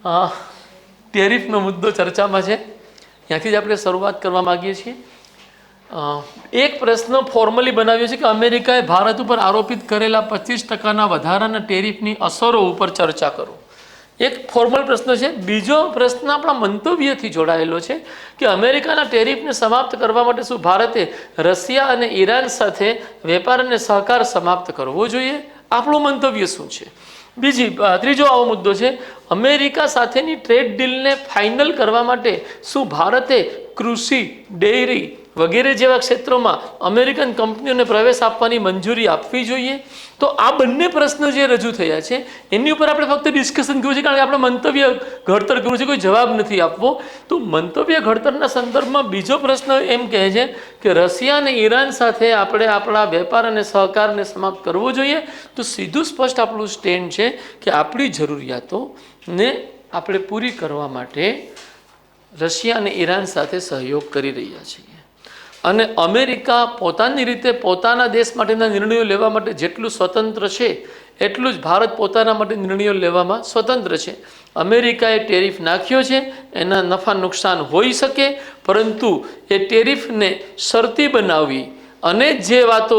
ટેરિફનો મુદ્દો ચર્ચામાં છે, ત્યાંથી જ આપણે શરૂઆત કરવા માગીએ છીએ. એક પ્રશ્ન ફોર્મલી બનાવ્યો છે કે અમેરિકાએ ભારત ઉપર આરોપિત કરેલા 25% વધારાના ટેરિફની અસરો ઉપર ચર્ચા કરો. એક ફોર્મલ પ્રશ્ન છે. બીજો પ્રશ્ન આપણા મંતવ્યથી જોડાયેલો છે કે અમેરિકાના ટેરિફને સમાપ્ત કરવા માટે શું ભારતે રશિયા અને ઈરાન સાથે વેપાર અને સહકાર સમાપ્ત કરવો જોઈએ? આપણું મંતવ્ય શું છે? ત્રીજો આવો મુદ્દો છે, અમેરિકા સાથેની ટ્રેડ ડીલને ફાઇનલ કરવા માટે શું ભારતે કૃષિ, ડેરી વગેરે જેવા ક્ષેત્રોમાં અમેરિકન કંપનીઓને પ્રવેશ આપવાની મંજૂરી આપવી જોઈએ? તો આ બંને પ્રશ્નો જે રજૂ થયા છે એની ઉપર આપણે ફક્ત ડિસ્કશન કર્યું છે, કારણ કે આપણે મંતવ્ય ઘડતર કરવું છે, કોઈ જવાબ નથી આપવો. તો મંતવ્ય ઘડતરના સંદર્ભમાં બીજો પ્રશ્ન એમ કહે છે કે રશિયા અને ઈરાન સાથે આપણે આપણા વેપાર અને સહકારને સમાપ્ત કરવો જોઈએ. તો સીધું સ્પષ્ટ આપણું સ્ટેન્ડ છે કે આપણી જરૂરિયાતોને આપણે પૂરી કરવા માટે રશિયા અને ઈરાન સાથે સહયોગ કરી રહ્યા છીએ, અને અમેરિકા પોતાની રીતે પોતાના દેશ માટેના નિર્ણયો લેવા માટે જેટલું સ્વતંત્ર છે એટલું જ ભારત પોતાના માટે નિર્ણયો લેવામાં સ્વતંત્ર છે. અમેરિકાએ ટેરિફ નાખ્યો છે, એના નફા નુકસાન હોઈ શકે, પરંતુ એ ટેરિફને શરતી બનાવવી અને જે વાતો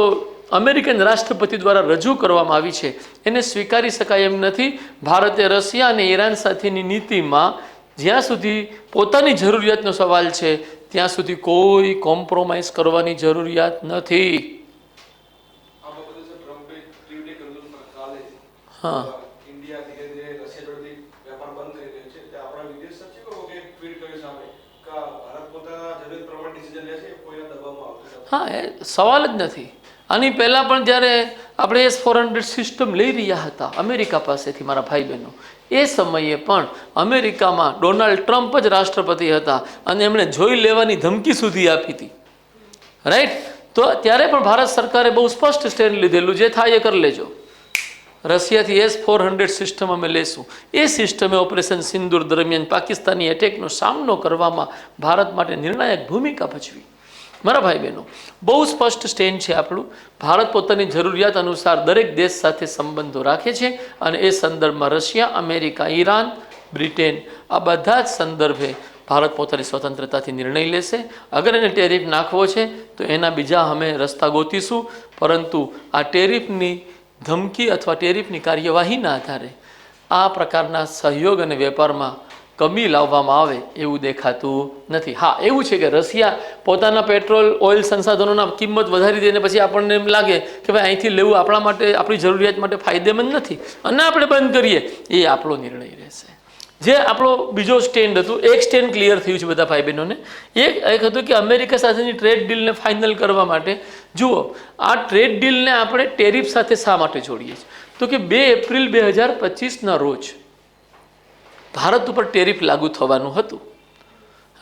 અમેરિકન રાષ્ટ્રપતિ દ્વારા રજૂ કરવામાં આવી છે એને સ્વીકારી શકાય એમ નથી. ભારતે રશિયા અને ઈરાન સાથેની નીતિમાં જ્યાં સુધી પોતાની જરૂરિયાતનો સવાલ છે ત્યાં સુધી કોઈ કોમ્પ્રોમાઇઝ કરવાની જરૂરિયાત નથી. હા, હા, એ સવાલ જ નથી. આની પહેલાં પણ જ્યારે આપણે S-400 સિસ્ટમ લઈ રહ્યા હતા અમેરિકા પાસેથી, મારા ભાઈ બહેનો, એ સમયે પણ અમેરિકામાં ડોનાલ્ડ ટ્રમ્પ જ રાષ્ટ્રપતિ હતા અને એમણે જોઈ લેવાની ધમકી સુધી આપી હતી, રાઈટ? તો ત્યારે પણ ભારત સરકારે બહુ સ્પષ્ટ સ્ટેન્ડ લીધેલું, જે થાય એ કરી લેજો, રશિયાથી S-400 સિસ્ટમ અમે લેશું. એ સિસ્ટમે ઓપરેશન સિંદૂર દરમિયાન પાકિસ્તાની એટેકનો સામનો કરવામાં ભારત માટે નિર્ણાયક ભૂમિકા ભજવી. મારા ભાઈ બહેનો, બહુ સ્પષ્ટ સ્ટેન્ડ છે આપણું. ભારત પોતાની જરૂરિયાત અનુસાર દરેક દેશ સાથે સંબંધો રાખે છે, અને એ સંદર્ભમાં રશિયા, અમેરિકા, ઈરાન, બ્રિટેન, આ બધા જ સંદર્ભે ભારત પોતાની સ્વતંત્રતાથી નિર્ણય લેશે. અગર એને ટેરિફ નાખવો છે તો એના બીજા અમે રસ્તા ગોતીશું, પરંતુ આ ટેરિફની ધમકી અથવા ટેરિફની કાર્યવાહીના આધારે આ પ્રકારના સહયોગ અને વેપારમાં કમી લાવવામાં આવે એવું દેખાતું નથી. હા, એવું છે કે રશિયા પોતાના પેટ્રોલ ઓઇલ સંસાધનોના કિંમત વધારી દે ને પછી આપણને એમ લાગે કે ભાઈ અહીંથી લેવું આપણા માટે, આપણી જરૂરિયાત માટે ફાયદેમંદ નથી અને આપણે બંધ કરીએ, એ આપણો નિર્ણય રહેશે. જે આપણો બીજો સ્ટેન્ડ હતું, એક સ્ટેન્ડ ક્લિયર થયું છે બધા ભાઈ બહેનોને. એક હતું કે અમેરિકા સાથેની ટ્રેડ ડીલને ફાઇનલ કરવા માટે, જુઓ, આ ટ્રેડ ડીલને આપણે ટેરિફ સાથે શા માટે જોડીએ છીએ? તો કે 2 એપ્રિલ 2025ના રોજ ભારત ઉપર ટેરિફ લાગુ થવાનું હતું,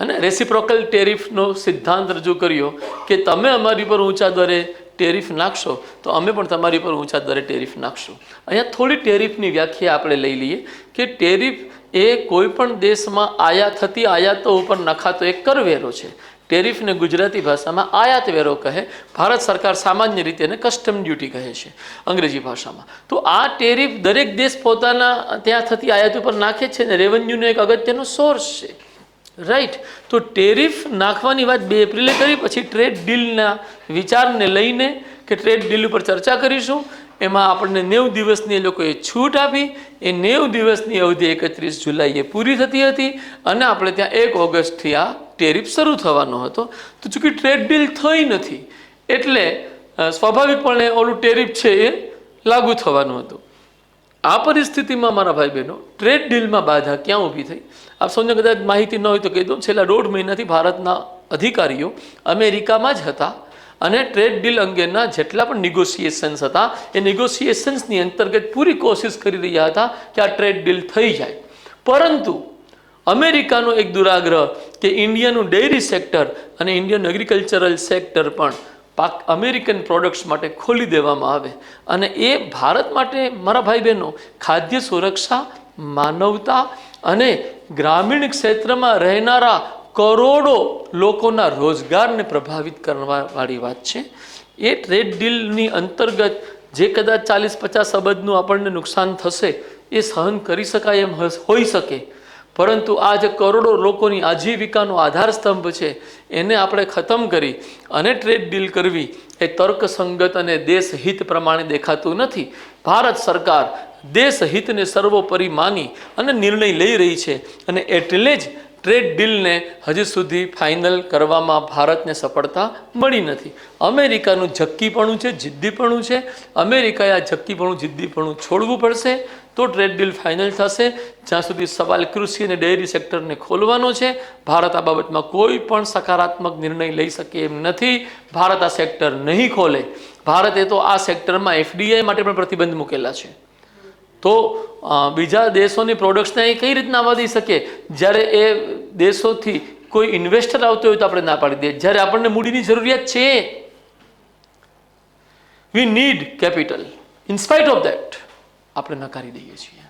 અને રેસિપ્રોકલ ટેરિફનો સિદ્ધાંત રજૂ કર્યો કે તમે અમારી પર ઊંચા દરે ટેરિફ નાખશો તો અમે પણ તમારી પર ઊંચા દરે ટેરિફ નાખશું. અહીંયા થોડી ટેરિફની વ્યાખ્યા આપણે લઈ લઈએ કે ટેરિફ એ કોઈ પણ દેશમાં થતી આયાતો ઉપર નખાતો એક કરવેરો છે. ટેરિફને ગુજરાતી ભાષામાં આયાત વેરો કહે, ભારત સરકાર સામાન્ય રીતે એને કસ્ટમ ડ્યુટી કહે છે અંગ્રેજી ભાષામાં. તો આ ટેરિફ દરેક દેશ પોતાના ત્યાં થતી આયાત ઉપર નાખે છે ને રેવન્યુનો એક અગત્યનો સોર્સ છે, રાઈટ? તો ટેરિફ નાખવાની વાત 2 એપ્રિલે કરી, પછી ટ્રેડ ડીલના વિચારને લઈને કે ટ્રેડ ડીલ ઉપર ચર્ચા કરીશું. એમાં આપણને 90 દિવસની એ લોકોએ છૂટ આપી. એ 90 દિવસની અવધિ 31 જુલાઈએ પૂરી થતી હતી, અને આપણે ત્યાં 1 ઓગસ્ટથી આ ટેરિફ શરૂ થવાનો હતો. તો ચૂંકि ટ્રેડ ડીલ થઈ નથી એટલે સ્વાભાવિકપણે ઓલું ટેરિફ છે એ લાગુ થવાનું હતું. આ પરિસ્થિતિમાં મારા ભાઈ બહેનો, ટ્રેડ ડીલમાં બાધા ક્યાં ઊભી થઈ? આપ સૌને કદાચ માહિતી ન હોય તો કહી દઉં, છેલ્લા 1.5 મહિનાથી ભારતના અધિકારીઓ અમેરિકામાં જ હતા, અને ટ્રેડ ડીલ અંગેના જેટલા પણ નિગોશિએશન્સ હતા એ નિગોશિએશન્સની અંતર્ગત પૂરી કોશિશ કરી રહ્યા હતા કે આ ટ્રેડ ડીલ થઈ જાય. પરંતુ અમેરિકાનો એક દુરાગ્રહ કે ઇન્ડિયાનું ડેરી સેક્ટર અને ઇન્ડિયન એગ્રીકલ્ચરલ સેક્ટર પણ અમેરિકન પ્રોડક્ટ્સ માટે ખોલી દેવામાં આવે, અને એ ભારત માટે, મારા ભાઈ બહેનો, ખાદ્ય સુરક્ષા, માનવતા અને ગ્રામીણ ક્ષેત્રમાં રહેનારા કરોડો લોકોના રોજગારને પ્રભાવિત કરવાવાળી વાત છે. એ ટ્રેડ ડીલની અંતર્ગત જે કદાચ 40-50 અબજનું આપણને નુકસાન થશે એ સહન કરી શકાય એમ હોઈ શકે, પરંતુ આ જે કરોડો લોકોની આજીવિકાનો આધાર સ્તંભ છે એને આપણે ખતમ કરી અને ટ્રેડ ડીલ કરવી એ તર્કસંગત અને દેશહિત પ્રમાણે દેખાતું નથી. ભારત સરકાર દેશહિતને સર્વોપરી માની અને નિર્ણય લઈ રહી છે અને એટલે જ ટ્રેડ ડીલને હજી સુધી ફાઇનલ કરવામાં ભારતને સફળતા મળી નથી. અમેરિકાનું ઝક્કીપણું છે, જિદ્દીપણું છે. અમેરિકાએ આ ઝક્કીપણું, જિદ્દીપણું છોડવું પડશે તો ટ્રેડ ડીલ ફાઇનલ થશે. જ્યાં સુધી સવાલ કૃષિ અને ડેરી સેક્ટરને ખોલવાનો છે, ભારત આ બાબતમાં કોઈ પણ સકારાત્મક નિર્ણય લઈ શકે એમ નથી. ભારત આ સેક્ટર નહીં ખોલે. ભારતે તો આ સેક્ટરમાં FDI માટે પણ પ્રતિબંધ મૂકેલા છે. તો બીજા દેશોની પ્રોડક્ટ્સને અહીં કઈ રીતના આવવા દઈ શકે? જ્યારે એ દેશોથી કોઈ ઇન્વેસ્ટર આવતો હોય તો આપણે ના પાડી દઈએ. જ્યારે આપણને મૂડીની જરૂરિયાત છે, we need capital, in spite of that આપણે નકારી દઈએ છીએ.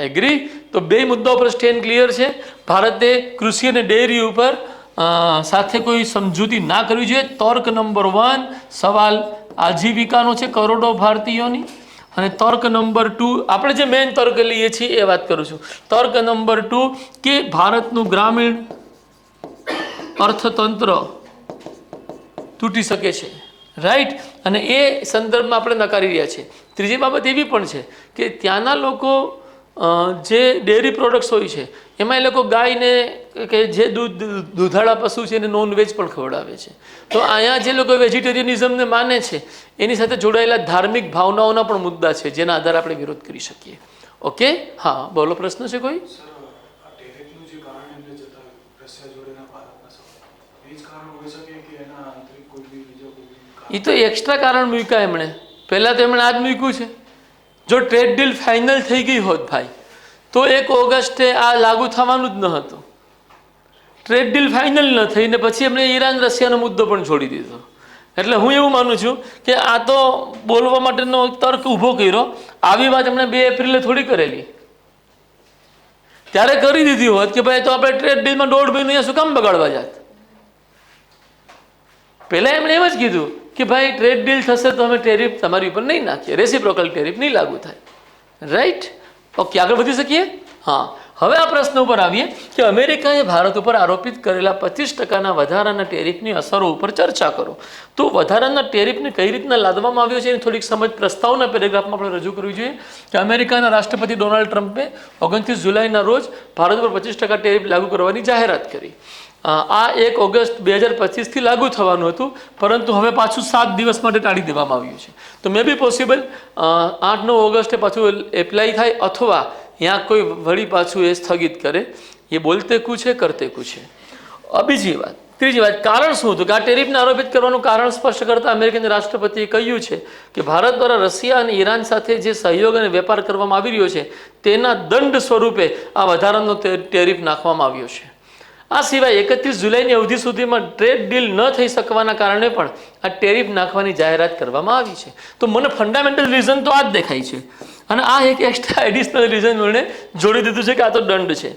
એગ્રી? તો બે મુદ્દાઓ પર સ્ટેન્ડ ક્લિયર છે. ભારતે કૃષિ અને ડેરી ઉપર સાથે કોઈ સમજૂતી ના કરવી જોઈએ. તર્ક નંબર 1 સવાલ આજીવિકાનો છે કરોડો ભારતીયોની. અને તર્ક નંબર 2 આપણે જે મેઇન તર્ક લઈએ છીએ એ વાત કરું છું. તર્ક નંબર 2 કે ભારતનું ગ્રામીણ અર્થતંત્ર તૂટી શકે છે. રાઈટ? અને એ સંદર્ભમાં આપણે નકારી રહ્યા છીએ. ત્રીજી બાબત એવી પણ છે કે ત્યાંના લોકો જે ડેરી પ્રોડક્ટ્સ હોય છે એમાં એ લોકો ગાયને કે જે દૂધાળા પશુ છે એને નોનવેજ પણ ખવડાવે છે. તો અહીંયા જે લોકો વેજીટેરિયનિઝમને માને છે એની સાથે જોડાયેલા ધાર્મિક ભાવનાઓના પણ મુદ્દા છે જેના આધારે આપણે વિરોધ કરી શકીએ. ઓકે, હા બોલો, પ્રશ્ન છે કોઈ? એ તો એક્સ્ટ્રા કારણ મૂક્યા એમણે. પહેલાં તો એમણે આ જ મૂક્યું છે. જો ટ્રેડ ડીલ ફાઇનલ થઈ ગઈ હોત ભાઈ તો 1 ઓગસ્ટે આ લાગુ થવાનું જ ન હતું. ટ્રેડ ડીલ ફાઇનલ ન થઈને પછી એમણે ઈરાન રશિયાનો મુદ્દો પણ છોડી દીધો. એટલે હું એવું માનું છું કે આ તો બોલવા માટેનો તર્ક ઊભો કર્યો. આવી વાત એમણે 2 એપ્રિલે થોડી કરેલી. ત્યારે કરી દીધી હોત કે ભાઈ તો આપણે ટ્રેડ ડીલમાં 1.5 મહિનો અહીંયા શું કામ બગાડવા જાત. પહેલાં એમણે એમ જ કીધું કે ભાઈ ટ્રેડ ડીલ થશે તો અમે ટેરિફ તમારી ઉપર નહીં નાખીએ, રેસિપ્રોકલ ટેરિફ નહીં લાગુ થાય. રાઈટ? ઓકે, આગળ વધી શકીએ? હા, હવે આ પ્રશ્ન ઉપર આવીએ કે અમેરિકાએ ભારત ઉપર આરોપિત કરેલા 25% વધારાના ટેરિફની અસરો ઉપર ચર્ચા કરો. તો વધારાના ટેરિફને કઈ રીતના લાદવામાં આવ્યો છે એની થોડીક સમજ પ્રસ્તાવના પેરેગ્રાફમાં આપણે રજૂ કરવી જોઈએ કે અમેરિકાના રાષ્ટ્રપતિ ડોનાલ્ડ ટ્રમ્પે 29 જુલાઈના રોજ ભારત ઉપર 25% ટેરિફ લાગુ કરવાની જાહેરાત કરી. આ 1 ઓગસ્ટ 2025થી લાગુ થવાનું હતું, પરંતુ હવે પાછું 7 દિવસ માટે ટાળી દેવામાં આવ્યું છે. તો મે બી પોસિબલ 8-9 ઓગસ્ટે પાછું એપ્લાય થાય અથવા यहाँ कोई वड़ी पाछू ए स्थगित करे. ये बोलते कुछ है, करते कुछ है. बीजी बात, ત્રીજી વાત, કારણ શું હતું કે આ ટેરિફને આરોપિત કરવાનું કારણ સ્પષ્ટ કરતા અમેરિકન રાષ્ટ્રપતિએ કહ્યું છે કે ભારત દ્વારા રશિયા અને ઈરાન સાથે જે સહયોગ અને વેપાર કરવામાં આવી રહ્યો છે તેના દંડ સ્વરૂપે આ વધારાનો ટેરિફ નાખવામાં આવ્યો છે. આ સિવાય 31 જુલાઈની અવધિ સુધીમાં ટ્રેડ ડીલ ન થઈ શકવાના કારણે પણ આ ટેરિફ નાખવાની જાહેરાત કરવામાં આવી છે. તો મને ફંડામેન્ટલ રીઝન તો આ જ દેખાય છે. અને આ એક એક્સ્ટ્રા એડિશનલ રીઝન મને જોડી દીધું છે કે આ તો દંડ છે.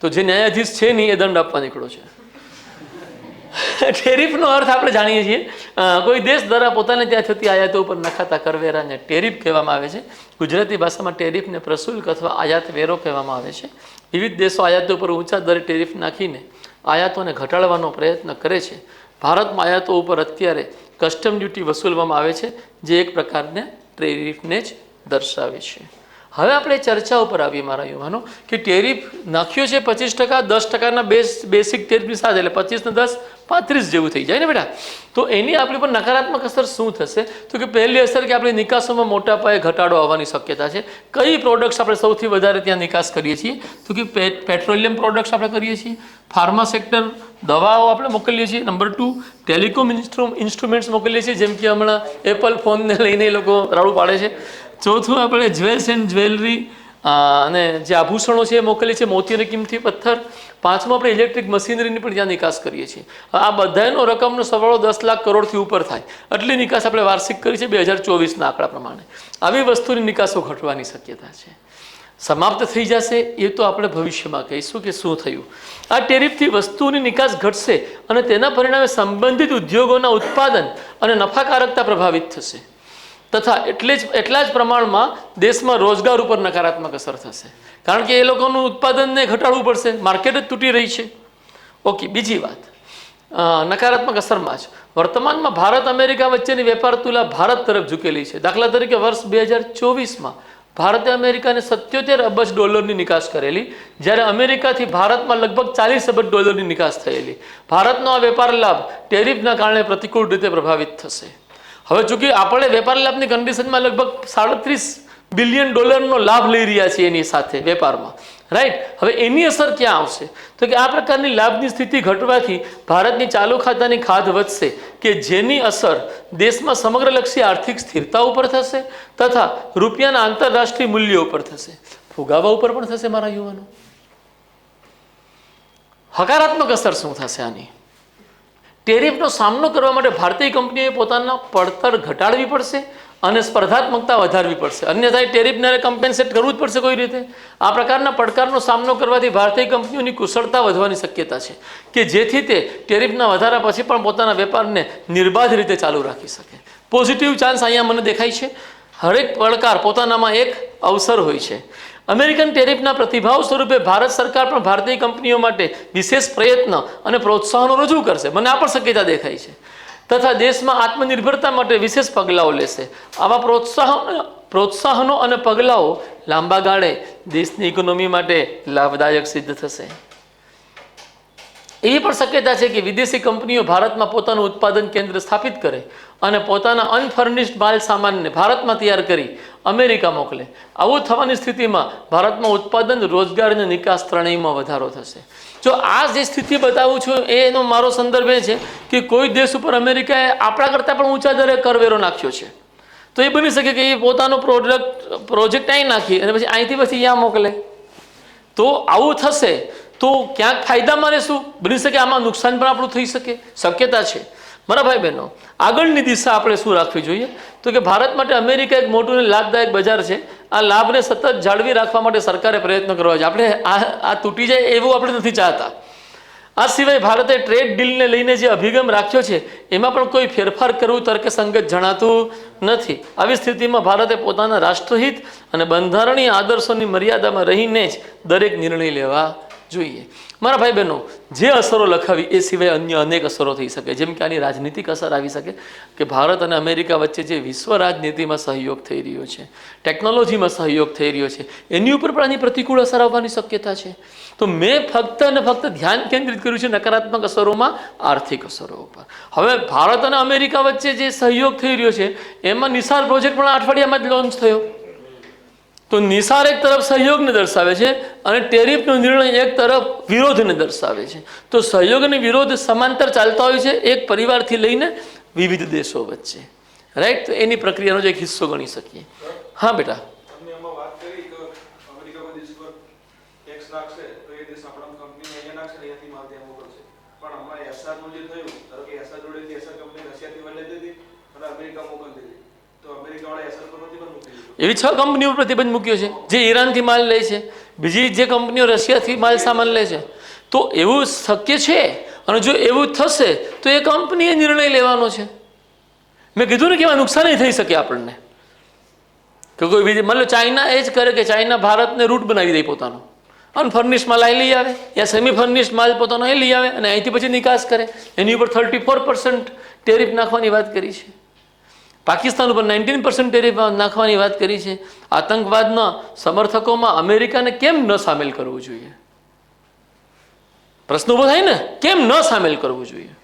તો જે ન્યાયાધીશ છે નહીં એ દંડ આપવા નીકળો છે. ટેરિફનો અર્થ આપણે જાણીએ છીએ, કોઈ દેશ દ્વારા પોતાને ત્યાં થતી આયાતો ઉપર નખાતા કરવેરાને ટેરિફ કહેવામાં આવે છે. ગુજરાતી ભાષામાં ટેરિફને પ્રશુલ્ક અથવા આયાત વેરો કહેવામાં આવે છે. વિવિધ દેશો આયાતો ઉપર ઊંચા દરે ટેરિફ નાખીને આયાતોને ઘટાડવાનો પ્રયત્ન કરે છે. ભારતમાં આયાતો ઉપર અત્યારે કસ્ટમ ડ્યુટી વસૂલવામાં આવે છે જે એક પ્રકારને ટેરિફને જ દર્શાવે છે. હવે આપણે ચર્ચા ઉપર આવીએ મારા યુવાનો કે ટેરિફ નાખ્યો છે 25%, 10%ના બેસિક ટેરિફની સાથે, એટલે 25 ને 10 35 જેવું થઈ જાય ને બેટા. તો એની આપણી પર નકારાત્મક અસર શું થશે? તો કે પહેલી અસર કે આપણી નિકાસોમાં મોટા પાયે ઘટાડો આવવાની શક્યતા છે. કઈ પ્રોડક્ટ્સ આપણે સૌથી વધારે ત્યાં નિકાસ કરીએ છીએ? તો કે પેટ્રોલિયમ પ્રોડક્ટ્સ આપણે કરીએ છીએ, ફાર્મા સેક્ટર, દવાઓ આપણે મોકલીએ છીએ. નંબર 2 ટેલિકોમ ઇન્સ્ટ્રુમેન્ટ્સ મોકલીએ છીએ, જેમ કે હમણાં એપલ ફોનને લઈને એ લોકો રાડું પાડે છે. ચોથું આપણે જ્વેલ્સ એન્ડ જ્વેલરી અને જે આભૂષણો છે એ મોકલીએ છીએ, મોતી અને કિંમતી પથ્થર. પાંચમું આપણે ઇલેક્ટ્રિક મશીનરીની પણ ત્યાં નિકાસ કરીએ છીએ. આ બધાનો રકમનો સરવાળો 10 લાખ કરોડથી ઉપર થાય આટલી નિકાસ આપણે વાર્ષિક કરી છે 2024ના આંકડા પ્રમાણે. આવી વસ્તુની નિકાસો ઘટવાની શક્યતા છે. સમાપ્ત થઈ જશે એ તો આપણે ભવિષ્યમાં કહીશું કે શું થયું. આ ટેરિફથી વસ્તુઓની નિકાસ ઘટશે અને તેના પરિણામે સંબંધિત ઉદ્યોગોના ઉત્પાદન અને નફાકારકતા પ્રભાવિત થશે. તથા એટલા જ પ્રમાણમાં દેશમાં રોજગાર ઉપર નકારાત્મક અસર થશે, કારણ કે એ લોકોનું ઉત્પાદનને ઘટાડવું પડશે, માર્કેટ જ તૂટી રહી છે. ઓકે, બીજી વાત, નકારાત્મક અસરમાં જ વર્તમાનમાં ભારત અમેરિકા વચ્ચેની વેપાર તુલા ભારત તરફ ઝૂકેલી છે. દાખલા તરીકે વર્ષ 2024માં ભારતે અમેરિકાને $77 અબજ નિકાસ કરેલી, જ્યારે અમેરિકાથી ભારતમાં લગભગ $40 અબજ નિકાસ થયેલી. ભારતનો આ વેપાર લાભ ટેરિફના કારણે પ્રતિકૂળ રીતે પ્રભાવિત થશે. હવે ચૂંકી આપણે વેપાર લાભની કન્ડિશનમાં લગભગ $37 બિલિયન લાભ લઈ રહ્યા છીએ એની સાથે વેપારમાં, રાઈટ. હવે એની અસર ક્યાં આવશે? તો કે આ પ્રકારની લાભની સ્થિતિ ઘટવાથી ભારતની ચાલુ ખાતાની ખાધ વધશે, કે જેની અસર દેશમાં સમગ્રલક્ષી આર્થિક સ્થિરતા ઉપર થશે તથા રૂપિયાના આંતરરાષ્ટ્રીય મૂલ્યો ઉપર થશે, ફુગાવા ઉપર પણ થશે. મારા યુવાનો, હકારાત્મક અસર શું થશે આની? ટેરિફનો સામનો કરવા માટે ભારતીય કંપનીઓએ પોતાના પડતર ઘટાડવી પડશે અને સ્પર્ધાત્મકતા વધારવી પડશે, અન્યથા ટેરિફને કમ્પેન્સેટ કરવું જ પડશે કોઈ રીતે. આ પ્રકારના પડકારનો સામનો કરવાથી ભારતીય કંપનીઓની કુશળતા વધવાની શક્યતા છે, કે જેથી તે ટેરિફના વધારા પછી પણ પોતાના વેપારને નિર્બાધ રીતે ચાલુ રાખી શકે. પોઝિટિવ ચાન્સ અહીંયા મને દેખાય છે. હરેક પડકાર પોતાનામાં એક અવસર હોય છે. અમેરિકન ટેરિફના પ્રતિભાવ સ્વરૂપે ભારત સરકાર પણ ભારતીય કંપનીઓ માટે વિશેષ પ્રયત્ન અને પ્રોત્સાહનો રજૂ કરશે, મને આ પણ શક્યતા દેખાય છે, તથા દેશમાં આત્મનિર્ભરતા માટે વિશેષ પગલાઓ લેશે. આવા પ્રોત્સાહનો અને પગલાઓ લાંબા ગાળે દેશની ઇકોનોમી માટે લાભદાયક સિદ્ધ થશે. એવી પણ શક્યતા છે કે વિદેશી કંપનીઓ ભારતમાં પોતાનું ઉત્પાદન કેન્દ્ર સ્થાપિત કરે અને પોતાના અનફર્નિશ્ડ માલ સામાનને ભારતમાં તૈયાર કરી અમેરિકા મોકલે. આવું થવાની સ્થિતિમાં ભારતમાં ઉત્પાદન, રોજગાર અને નિકાસ ત્રણેયમાં વધારો થશે. જો આ જે સ્થિતિ બતાવું છું એનો મારો સંદર્ભ એ છે કે કોઈ દેશ ઉપર અમેરિકાએ આપણા કરતાં પણ ઊંચા દરે કરવેરો નાખ્યો છે, તો એ બની શકે કે એ પોતાનો પ્રોજેક્ટ અહીં નાખી અને પછી અહીંથી પછી અહીંયા મોકલે. તો આવું થશે તો ક્યાંક ફાયદામાં રહેશું, બની શકે આમાં નુકસાન પણ આપણું થઈ શકે, શક્યતા છે. મારા ભાઈ બહેનો, આગળની દિશા આપણે શું રાખવી જોઈએ? તો કે ભારત માટે અમેરિકા એક મોટું અને લાભદાયક બજાર છે. આ લાભને સતત જાળવી રાખવા માટે સરકારે પ્રયત્ન કરવા છે. આપણે આ તૂટી જાય એવું આપણે નથી ચાહતા. આ સિવાય ભારતે ટ્રેડ ડીલને લઈને જે અભિગમ રાખ્યો છે એમાં પણ કોઈ ફેરફાર કરવું તર્કસંગત જણાતું નથી. આવી સ્થિતિમાં ભારતે પોતાના રાષ્ટ્રહિત અને બંધારણીય આદર્શોની મર્યાદામાં રહીને જ દરેક નિર્ણય લેવા જોઈએ. મારા ભાઈ બહેનો, જે અસરો લખાવી એ સિવાય અન્ય અનેક અસરો થઈ શકે, જેમ કે આની રાજનીતિક અસર આવી શકે, કે ભારત અને અમેરિકા વચ્ચે જે વિશ્વ રાજનીતિમાં સહયોગ થઈ રહ્યો છે, ટેકનોલોજીમાં સહયોગ થઈ રહ્યો છે, એની ઉપર પણ આની પ્રતિકૂળ અસર આવવાની શક્યતા છે. તો મેં ફક્ત અને ફક્ત ધ્યાન કેન્દ્રિત કર્યું છે નકારાત્મક અસરોમાં, આર્થિક અસરો ઉપર. હવે ભારત અને અમેરિકા વચ્ચે જે સહયોગ થઈ રહ્યો છે એમાં નિસાર પ્રોજેક્ટ પણ અઠવાડિયામાં જ લોન્ચ થયો. તો નિસાર એક તરફ સહયોગને દર્શાવે છે અને ટેરિફનો નિર્ણય એક તરફ વિરોધને દર્શાવે છે. તો સહયોગ અને વિરોધ સમાંતર ચાલતા હોય છે એક પરિવારથી લઈને વિવિધ દેશો વચ્ચે, રાઈટ. તો એની પ્રક્રિયાનો જ એક હિસ્સો ગણી શકીએ. હા બેટા, એવી 6 કંપનીઓ પર પ્રતિબંધ મૂક્યો છે જે ઈરાનથી માલ લે છે, બીજી જે કંપનીઓ રશિયાથી માલ સામાન લે છે. તો એવું શક્ય છે, અને જો એવું થશે તો એ કંપનીએ નિર્ણય લેવાનો છે. મેં કીધું ને કે એમાં નુકસાન થઈ શકે આપણને, કે કોઈ બીજી મતલબ ચાઇના એ જ કરે કે ચાઇના ભારતને રૂટ બનાવી દે પોતાનો, અનફર્નિશ્ડ માલ અહીં લઈ આવે યા સેમી ફર્નિશ્ડ માલ પોતાનો અહીં લઈ આવે અને અહીંથી પછી નિકાસ કરે. એની ઉપર 34% ટેરિફ નાખવાની વાત કરી છે. પાકિસ્તાન ઉપર 19% ટેરિફ નાખવાની વાત કરી છે. આતંકવાદના સમર્થકોમાં અમેરિકાને કેમ ન સામેલ કરવું જોઈએ? પ્રશ્ન ઊભો થાય ને, કેમ ન સામેલ કરવું જોઈએ?